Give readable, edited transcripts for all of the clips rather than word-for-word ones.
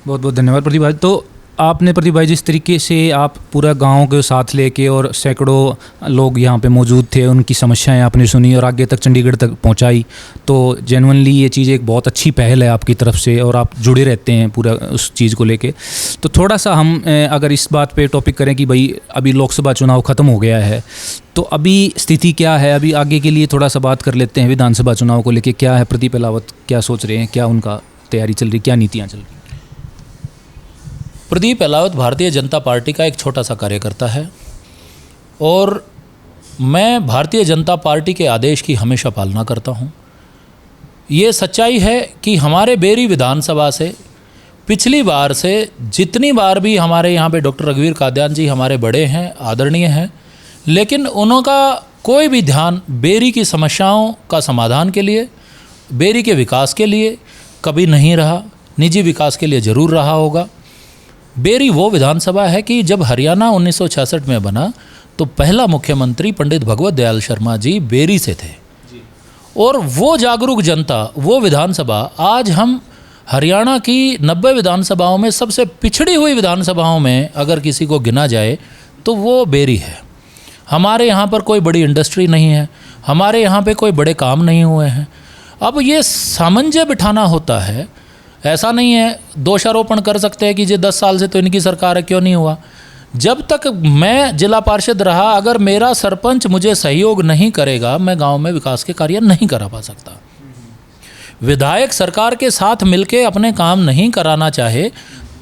बहुत बहुत धन्यवाद प्रदीप भाई। तो आपने प्रदीप भाई जिस तरीके से आप पूरा गांव के साथ लेके और सैकड़ों लोग यहाँ पे मौजूद थे, उनकी समस्याएं आपने सुनी और आगे तक चंडीगढ़ तक पहुँचाई, तो जेन्युइनली ये चीज़ एक बहुत अच्छी पहल है आपकी तरफ से और आप जुड़े रहते हैं पूरा उस चीज़ को लेके। तो थोड़ा सा हम अगर इस बात पे टॉपिक करें कि भाई अभी लोकसभा चुनाव ख़त्म हो गया है, तो अभी स्थिति क्या है, अभी आगे के लिए थोड़ा सा बात कर लेते हैं। विधानसभा चुनाव को लेके क्या है, प्रदीप अहलावत क्या सोच रहे हैं, क्या उनका तैयारी चल रही, क्या नीतियाँ चल रही? प्रदीप अहलावत भारतीय जनता पार्टी का एक छोटा सा कार्यकर्ता है और मैं भारतीय जनता पार्टी के आदेश की हमेशा पालना करता हूँ। ये सच्चाई है कि हमारे बेरी विधानसभा से पिछली बार से जितनी बार भी हमारे यहाँ पे डॉक्टर रघुवीर कादियान जी हमारे बड़े हैं, आदरणीय हैं, लेकिन उनका कोई भी ध्यान बेरी की समस्याओं का समाधान के लिए, बेरी के विकास के लिए कभी नहीं रहा। निजी विकास के लिए ज़रूर रहा होगा। बेरी वो विधानसभा है कि जब हरियाणा 1966 में बना तो पहला मुख्यमंत्री पंडित भगवत दयाल शर्मा जी बेरी से थे और वो जागरूक जनता, वो विधानसभा आज हम हरियाणा की 90 विधानसभाओं में सबसे पिछड़ी हुई विधानसभाओं में अगर किसी को गिना जाए तो वो बेरी है। हमारे यहाँ पर कोई बड़ी इंडस्ट्री नहीं है, हमारे यहाँ पे कोई बड़े काम नहीं हुए हैं। अब ये सामंजस्य बिठाना होता है, ऐसा नहीं है दोषारोपण कर सकते हैं कि ये 10 साल से तो इनकी सरकार है, क्यों नहीं हुआ। जब तक मैं जिला पार्षद रहा, अगर मेरा सरपंच मुझे सहयोग नहीं करेगा, मैं गांव में विकास के कार्य नहीं करा पा सकता। विधायक सरकार के साथ मिलके अपने काम नहीं कराना चाहे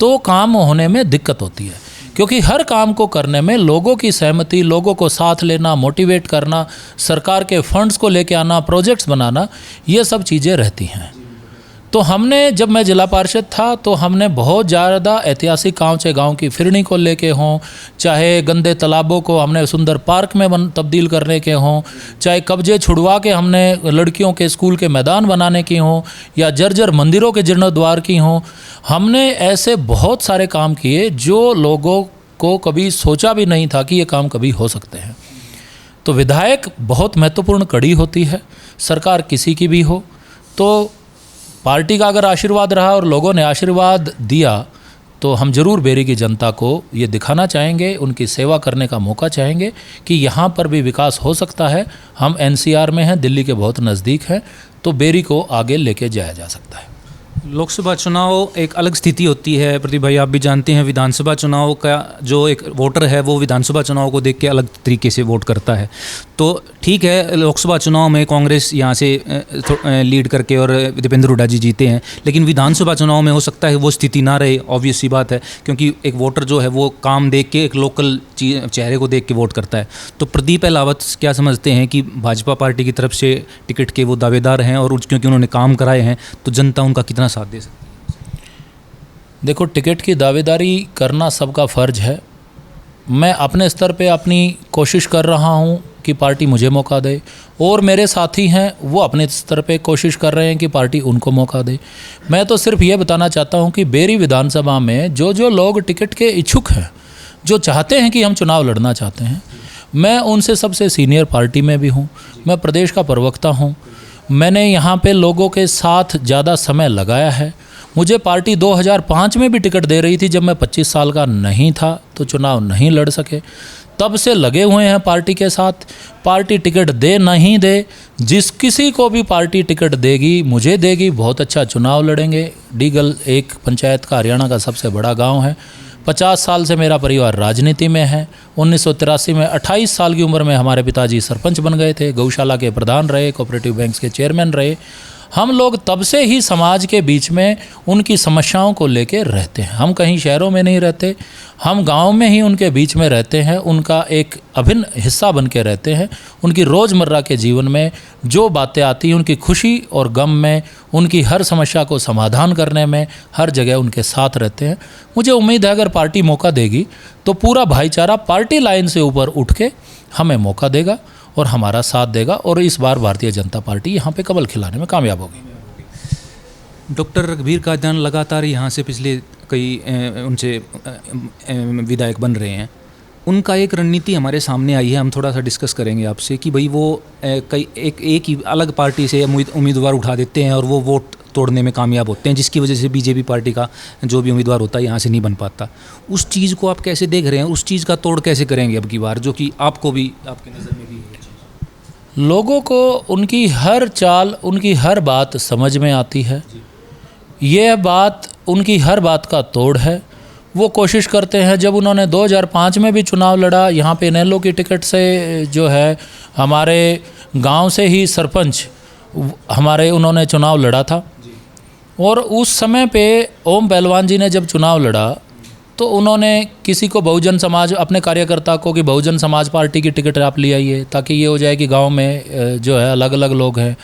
तो काम होने में दिक्कत होती है, क्योंकि हर काम को करने में लोगों की सहमति, लोगों को साथ लेना, मोटिवेट करना, सरकार के फंड्स को लेके आना, प्रोजेक्ट्स बनाना, ये सब चीज़ें रहती हैं। तो हमने, जब मैं जिला पार्षद था तो हमने बहुत ज़्यादा ऐतिहासिक गाँव की फिरनी को लेके हों, चाहे गंदे तालाबों को हमने सुंदर पार्क में तब्दील करने के हों, चाहे कब्जे छुड़वा के हमने लड़कियों के स्कूल के मैदान बनाने की हों, या जर्जर मंदिरों के जीर्णोद्वार की हों, हमने ऐसे बहुत सारे काम किए जो लोगों को कभी सोचा भी नहीं था कि ये काम कभी हो सकते हैं। तो विधायक बहुत महत्वपूर्ण कड़ी होती है, सरकार किसी की भी हो। तो पार्टी का अगर आशीर्वाद रहा और लोगों ने आशीर्वाद दिया तो हम जरूर बेरी की जनता को ये दिखाना चाहेंगे, उनकी सेवा करने का मौका चाहेंगे कि यहाँ पर भी विकास हो सकता है। हम एनसीआर में हैं, दिल्ली के बहुत नज़दीक हैं, तो बेरी को आगे लेके जाया जा सकता है। लोकसभा चुनाव एक अलग स्थिति होती है प्रदीप भाई, आप भी जानते हैं। विधानसभा चुनाव का जो एक वोटर है वो विधानसभा चुनाव को देख के अलग तरीके से वोट करता है। तो ठीक है, लोकसभा चुनाव में कांग्रेस यहाँ से लीड करके और दीपेंद्र हुड्डा जी जीते हैं, लेकिन विधानसभा चुनाव में हो सकता है वो स्थिति ना रहे। ऑब्वियस सी बात है, क्योंकि एक वोटर जो है वो काम देख के, एक लोकल चेहरे को देख के वोट करता है। तो प्रदीप अहलावत क्या समझते हैं कि भाजपा पार्टी की तरफ से टिकट के वो दावेदार हैं और क्योंकि उन्होंने काम कराए हैं तो जनता उनका कितना साथ दे सकती है? देखो, टिकट की दावेदारी करना सबका फ़र्ज है। मैं अपने स्तर पे अपनी कोशिश कर रहा हूँ कि पार्टी मुझे मौका दे, और मेरे साथी हैं वो अपने स्तर पे कोशिश कर रहे हैं कि पार्टी उनको मौका दे। मैं तो सिर्फ ये बताना चाहता हूँ कि बेरी विधानसभा में जो लोग टिकट के इच्छुक हैं, जो चाहते हैं कि हम चुनाव लड़ना चाहते हैं, मैं उनसे सबसे सीनियर पार्टी में भी हूँ, मैं प्रदेश का प्रवक्ता हूँ, मैंने यहाँ पे लोगों के साथ ज़्यादा समय लगाया है। मुझे पार्टी 2005 में भी टिकट दे रही थी, जब मैं 25 साल का नहीं था तो चुनाव नहीं लड़ सके। तब से लगे हुए हैं पार्टी के साथ। पार्टी टिकट दे नहीं दे, जिस किसी को भी पार्टी टिकट देगी, मुझे देगी, बहुत अच्छा चुनाव लड़ेंगे। डीगल एक पंचायत का हरियाणा का सबसे बड़ा गांव है। 50 साल से मेरा परिवार राजनीति में है। 1983 में 28 साल की उम्र में हमारे पिताजी सरपंच बन गए थे, गौशाला के प्रधान रहे, कोऑपरेटिव बैंक्स के चेयरमैन रहे। हम लोग तब से ही समाज के बीच में उनकी समस्याओं को लेकर रहते हैं। हम कहीं शहरों में नहीं रहते, हम गांव में ही उनके बीच में रहते हैं, उनका एक अभिन्न हिस्सा बन के रहते हैं। उनकी रोज़मर्रा के जीवन में जो बातें आती हैं, उनकी खुशी और गम में, उनकी हर समस्या को समाधान करने में हर जगह उनके साथ रहते हैं। मुझे उम्मीद है अगर पार्टी मौका देगी तो पूरा भाईचारा पार्टी लाइन से ऊपर उठ के हमें मौका देगा और हमारा साथ देगा, और इस बार भारतीय जनता पार्टी यहाँ पे कमल खिलाने में कामयाब होगी। डॉक्टर रघुवीर कादियान लगातार यहाँ से पिछले कई उनसे विधायक बन रहे हैं। उनका एक रणनीति हमारे सामने आई है, हम थोड़ा सा डिस्कस करेंगे आपसे कि भाई वो कई एक ही अलग पार्टी से उम्मीदवार उठा देते हैं और वो वोट तोड़ने में कामयाब होते हैं, जिसकी वजह से बीजेपी पार्टी का जो भी उम्मीदवार होता है यहाँ से नहीं बन पाता। उस चीज़ को आप कैसे देख रहे हैं, उस चीज़ का तोड़ कैसे करेंगे अब की बार, जो कि आपको भी, आपकी नज़र में भी है? लोगों को उनकी हर चाल, उनकी हर बात समझ में आती है। ये बात उनकी हर बात का तोड़ है। वो कोशिश करते हैं, जब उन्होंने 2005 में भी चुनाव लड़ा, यहाँ पे इनेलो की टिकट से जो है हमारे गांव से ही सरपंच हमारे उन्होंने चुनाव लड़ा था, और उस समय पे ओम पहलवान जी ने जब चुनाव लड़ा तो उन्होंने किसी को बहुजन समाज, अपने कार्यकर्ता को कि बहुजन समाज पार्टी की टिकट आप ले आइए, ताकि ये हो जाए कि गांव में जो है अलग अलग लोग हैं।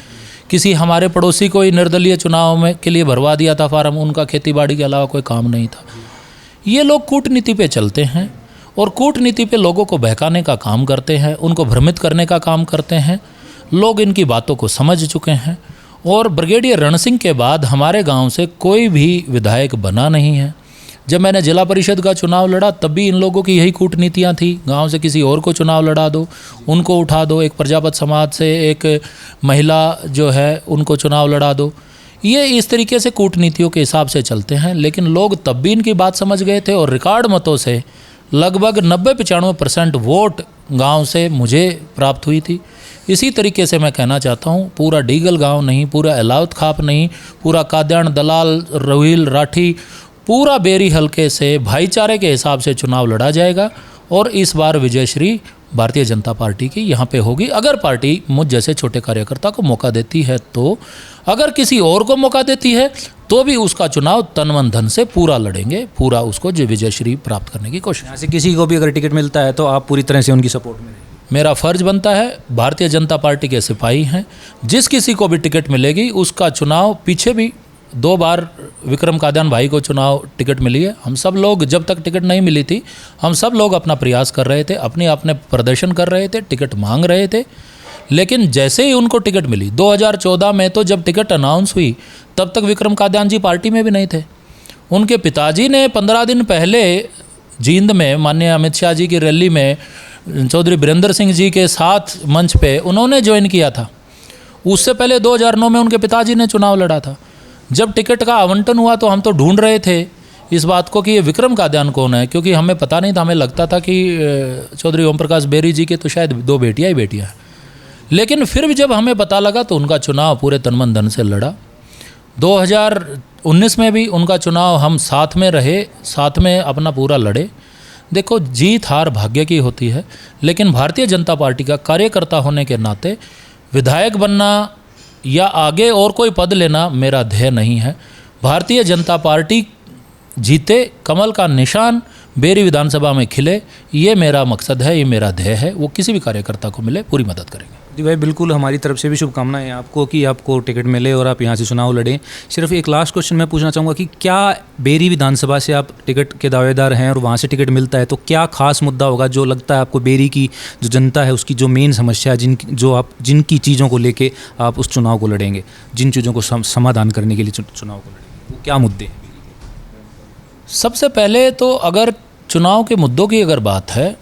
किसी हमारे पड़ोसी को ही निर्दलीय चुनाव में के लिए भरवा दिया था फार्म, उनका खेतीबाड़ी के अलावा कोई काम नहीं था। ये लोग कूटनीति पे चलते हैं और कूटनीति पे लोगों को बहकाने का काम करते हैं, उनको भ्रमित करने का काम करते हैं। लोग इनकी बातों को समझ चुके हैं, और ब्रिगेडियर रण सिंह के बाद हमारे गांव से कोई भी विधायक बना नहीं है। जब मैंने जिला परिषद का चुनाव लड़ा तब भी इन लोगों की यही कूटनीतियाँ थी, गांव से किसी और को चुनाव लड़ा दो, उनको उठा दो, एक प्रजापत समाज से एक महिला जो है उनको चुनाव लड़ा दो। ये इस तरीके से कूटनीतियों के हिसाब से चलते हैं। लेकिन लोग तब भी इनकी बात समझ गए थे, और रिकॉर्ड मतों से लगभग 90-95% वोट गांव से मुझे प्राप्त हुई थी। इसी तरीके से मैं कहना चाहता हूँ, पूरा डीगल गांव नहीं, पूरा एलावत खाप नहीं, पूरा काद्यान, दलाल, रोहिल, राठी, पूरा बेरी हलके से भाईचारे के हिसाब से चुनाव लड़ा जाएगा। और इस बार विजयश्री भारतीय जनता पार्टी की यहाँ पे होगी, अगर पार्टी मुझ जैसे छोटे कार्यकर्ता को मौका देती है तो। अगर किसी और को मौका देती है तो भी उसका चुनाव तन मन धन से पूरा लड़ेंगे, पूरा उसको जो विजयश्री प्राप्त करने की कोशिश। यहाँ से किसी को भी अगर टिकट मिलता है तो आप पूरी तरह से उनकी सपोर्ट में रहेंगे? मेरा फ़र्ज बनता है, भारतीय जनता पार्टी के सिपाही हैं, जिस किसी को भी टिकट मिलेगी उसका चुनाव, पीछे भी 2 बार विक्रम कादियान भाई को चुनाव टिकट मिली है। हम सब लोग, जब तक टिकट नहीं मिली थी, हम सब लोग अपना प्रयास कर रहे थे, अपने प्रदर्शन कर रहे थे, टिकट मांग रहे थे। लेकिन जैसे ही उनको टिकट मिली 2014 में, तो जब टिकट अनाउंस हुई तब तक विक्रम कादियान जी पार्टी में भी नहीं थे। उनके पिताजी ने 15 दिन पहले जींद में माननीय अमित शाह जी की रैली में चौधरी बीरेंद्र सिंह जी के साथ मंच पे उन्होंने ज्वाइन किया था। उससे पहले 2009 में उनके पिताजी ने चुनाव लड़ा था। जब टिकट का आवंटन हुआ तो हम तो ढूंढ रहे थे इस बात को कि ये विक्रम कादियान कौन है, क्योंकि हमें पता नहीं था। हमें लगता था कि चौधरी ओम प्रकाश बेरी जी के तो शायद 2 बेटियां ही बेटियां हैं। लेकिन फिर भी जब हमें पता लगा तो उनका चुनाव पूरे तन मन धन से लड़ा। 2019 में भी उनका चुनाव हम साथ में रहे, साथ में अपना पूरा लड़े। देखो, जीत हार भाग्य की होती है, लेकिन भारतीय जनता पार्टी का कार्यकर्ता होने के नाते विधायक बनना या आगे और कोई पद लेना मेरा ध्येय नहीं है। भारतीय जनता पार्टी जीते, कमल का निशान बेरी विधानसभा में खिले, ये मेरा मकसद है, ये मेरा ध्येय है। वो किसी भी कार्यकर्ता को मिले, पूरी मदद करेंगे। जी भाई, बिल्कुल हमारी तरफ से भी शुभकामनाएं आपको कि आपको टिकट मिले और आप यहाँ से चुनाव लड़ें। सिर्फ एक लास्ट क्वेश्चन मैं पूछना चाहूँगा कि क्या बेरी विधानसभा से आप टिकट के दावेदार हैं और वहाँ से टिकट मिलता है, तो क्या खास मुद्दा होगा जो लगता है आपको बेरी की जो जनता है उसकी जो मेन समस्या है, जिनकी चीज़ों को लेके आप उस चुनाव को लड़ेंगे, जिन चीज़ों को समाधान करने के लिए चुनाव को लड़ेंगे, वो क्या मुद्दे हैं? सबसे पहले तो अगर चुनाव के मुद्दों की अगर बात है,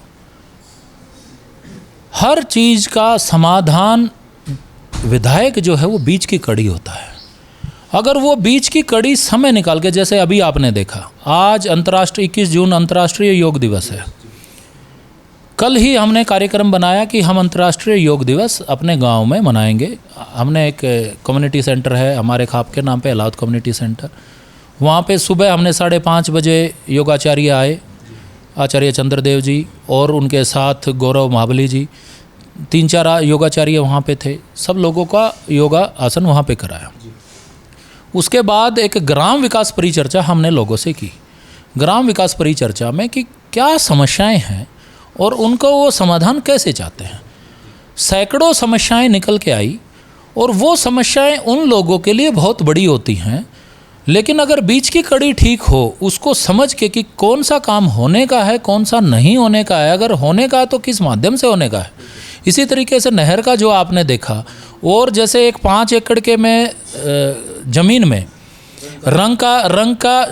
हर चीज़ का समाधान विधायक जो है वो बीच की कड़ी होता है। अगर वो बीच की कड़ी समय निकाल के, जैसे अभी आपने देखा, आज अंतर्राष्ट्रीय 21 जून अंतर्राष्ट्रीय योग दिवस है। कल ही हमने कार्यक्रम बनाया कि हम अंतर्राष्ट्रीय योग दिवस अपने गांव में मनाएंगे। हमने एक कम्युनिटी सेंटर है हमारे खाप के नाम पे, अलाउद कम्युनिटी सेंटर। वहाँ पे सुबह हमने 5:30 बजे योगाचार्य आए, आचार्य चंद्रदेव जी और उनके साथ गौरव महाबली जी, 3-4 योगाचार्य वहाँ पे थे। सब लोगों का योगा आसन वहाँ पे कराया। उसके बाद एक ग्राम विकास परिचर्चा हमने लोगों से की। ग्राम विकास परिचर्चा में कि क्या समस्याएं हैं और उनको वो समाधान कैसे चाहते हैं। सैकड़ों समस्याएं निकल के आई, और वो समस्याएं उन लोगों के लिए बहुत बड़ी होती हैं, लेकिन अगर बीच की कड़ी ठीक हो, उसको समझ के कि कौन सा काम होने का है, कौन सा नहीं होने का है, अगर होने का है तो किस माध्यम से होने का है। इसी तरीके से नहर का जो आपने देखा, और जैसे एक 5 एकड़ के में ज़मीन में रंग का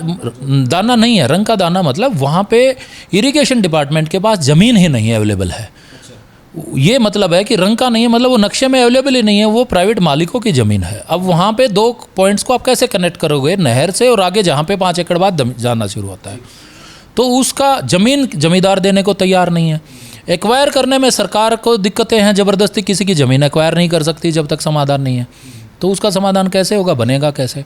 दाना नहीं है। रंग का दाना मतलब वहाँ पे इरिगेशन डिपार्टमेंट के पास ज़मीन ही नहीं अवेलेबल है। ये मतलब है कि रंग का नहीं है, मतलब वो नक्शे में अवेलेबल ही नहीं है, वो प्राइवेट मालिकों की ज़मीन है। अब वहाँ पे 2 पॉइंट्स को आप कैसे कनेक्ट करोगे, नहर से और आगे जहाँ पे 5 एकड़ बाद जाना शुरू होता है, तो उसका ज़मीन जमींदार देने को तैयार नहीं है। एक्वायर करने में सरकार को दिक्कतें हैं, ज़बरदस्ती किसी की ज़मीन एक्वायर नहीं कर सकती जब तक समाधान नहीं है। तो उसका समाधान कैसे होगा, बनेगा कैसे?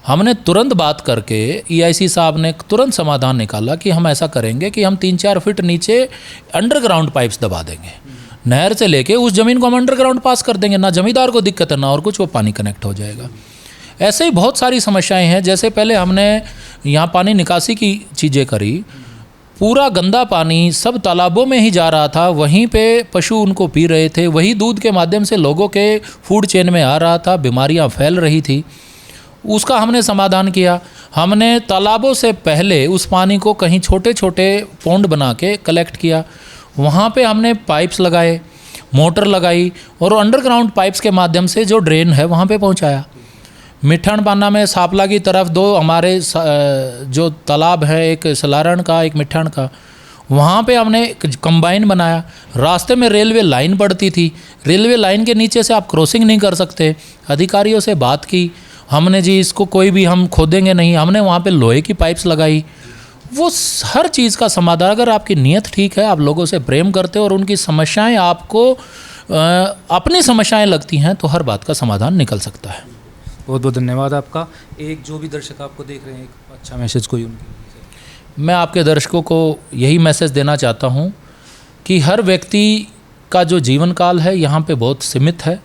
हमने तुरंत बात करके EIC साहब ने तुरंत समाधान निकाला कि हम ऐसा करेंगे कि हम 3-4 फीट नीचे अंडरग्राउंड पाइप्स दबा देंगे, नहर से लेके उस ज़मीन को हम अंडरग्राउंड पास कर देंगे, ना जमींदार को दिक्कत है ना और कुछ, वो पानी कनेक्ट हो जाएगा। ऐसे ही बहुत सारी समस्याएं हैं। जैसे पहले हमने यहाँ पानी निकासी की चीज़ें करी, पूरा गंदा पानी सब तालाबों में ही जा रहा था, वहीं पे पशु उनको पी रहे थे, वही दूध के माध्यम से लोगों के फूड चेन में आ रहा था, बीमारियाँ फैल रही थी। उसका हमने समाधान किया। हमने तालाबों से पहले उस पानी को कहीं छोटे छोटे पौंड बना के कलेक्ट किया, वहाँ पे हमने पाइप्स लगाए, मोटर लगाई और अंडरग्राउंड पाइप्स के माध्यम से जो ड्रेन है वहाँ पे पहुँचाया। मिठन पाना में सापला की तरफ 2 हमारे जो तालाब है, एक सलारण का एक मिठन का, वहाँ पे हमने कंबाइन बनाया। रास्ते में रेलवे लाइन पड़ती थी, रेलवे लाइन के नीचे से आप क्रॉसिंग नहीं कर सकते। अधिकारियों से बात की हमने, जी इसको कोई भी हम खोदेंगे नहीं, हमने वहाँ पे लोहे की पाइप्स लगाई। वो हर चीज़ का समाधान, अगर आपकी नीयत ठीक है, आप लोगों से प्रेम करते हो और उनकी समस्याएं आपको अपनी समस्याएं लगती हैं, तो हर बात का समाधान निकल सकता है। बहुत बहुत धन्यवाद आपका। एक जो भी दर्शक आपको देख रहे हैं, एक अच्छा मैसेज कोई उनके। मैं आपके दर्शकों को यही मैसेज देना चाहता हूँ कि हर व्यक्ति का जो जीवन काल है यहाँ पे बहुत सीमित है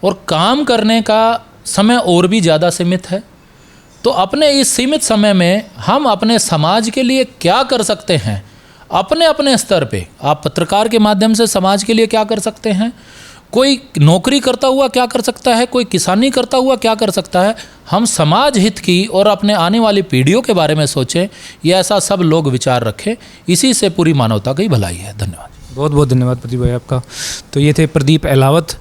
और काम करने का समय और भी ज़्यादा सीमित है। तो अपने इस सीमित समय में हम अपने समाज के लिए क्या कर सकते हैं, अपने अपने स्तर पे आप पत्रकार के माध्यम से समाज के लिए क्या कर सकते हैं, कोई नौकरी करता हुआ क्या कर सकता है, कोई किसानी करता हुआ क्या कर सकता है। हम समाज हित की और अपने आने वाली पीढ़ियों के बारे में सोचें, ये ऐसा सब लोग विचार रखें, इसी से पूरी मानवता की भलाई है। धन्यवाद। बहुत बहुत धन्यवाद प्रदीप भाई आपका। तो ये थे प्रदीप अहलावत,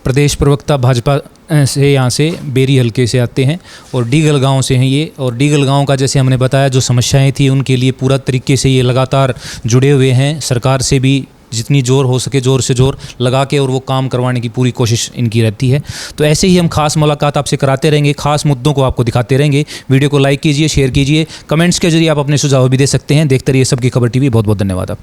प्रदेश प्रवक्ता भाजपा से, यहाँ से बेरी हलके से आते हैं और डीगल गांव से हैं ये। और डीगल गांव का जैसे हमने बताया, जो समस्याएं थी उनके लिए पूरा तरीके से ये लगातार जुड़े हुए हैं। सरकार से भी जितनी जोर हो सके जोर से जोर लगा के और वो काम करवाने की पूरी कोशिश इनकी रहती है। तो ऐसे ही हम खास मुलाकात आपसे कराते रहेंगे, खास मुद्दों को आपको दिखाते रहेंगे। वीडियो को लाइक कीजिए, शेयर कीजिए, कमेंट्स के जरिए आप अपने सुझाव भी दे सकते हैं। देखते रहिए सबकी खबर टीवी। बहुत बहुत धन्यवाद आपका।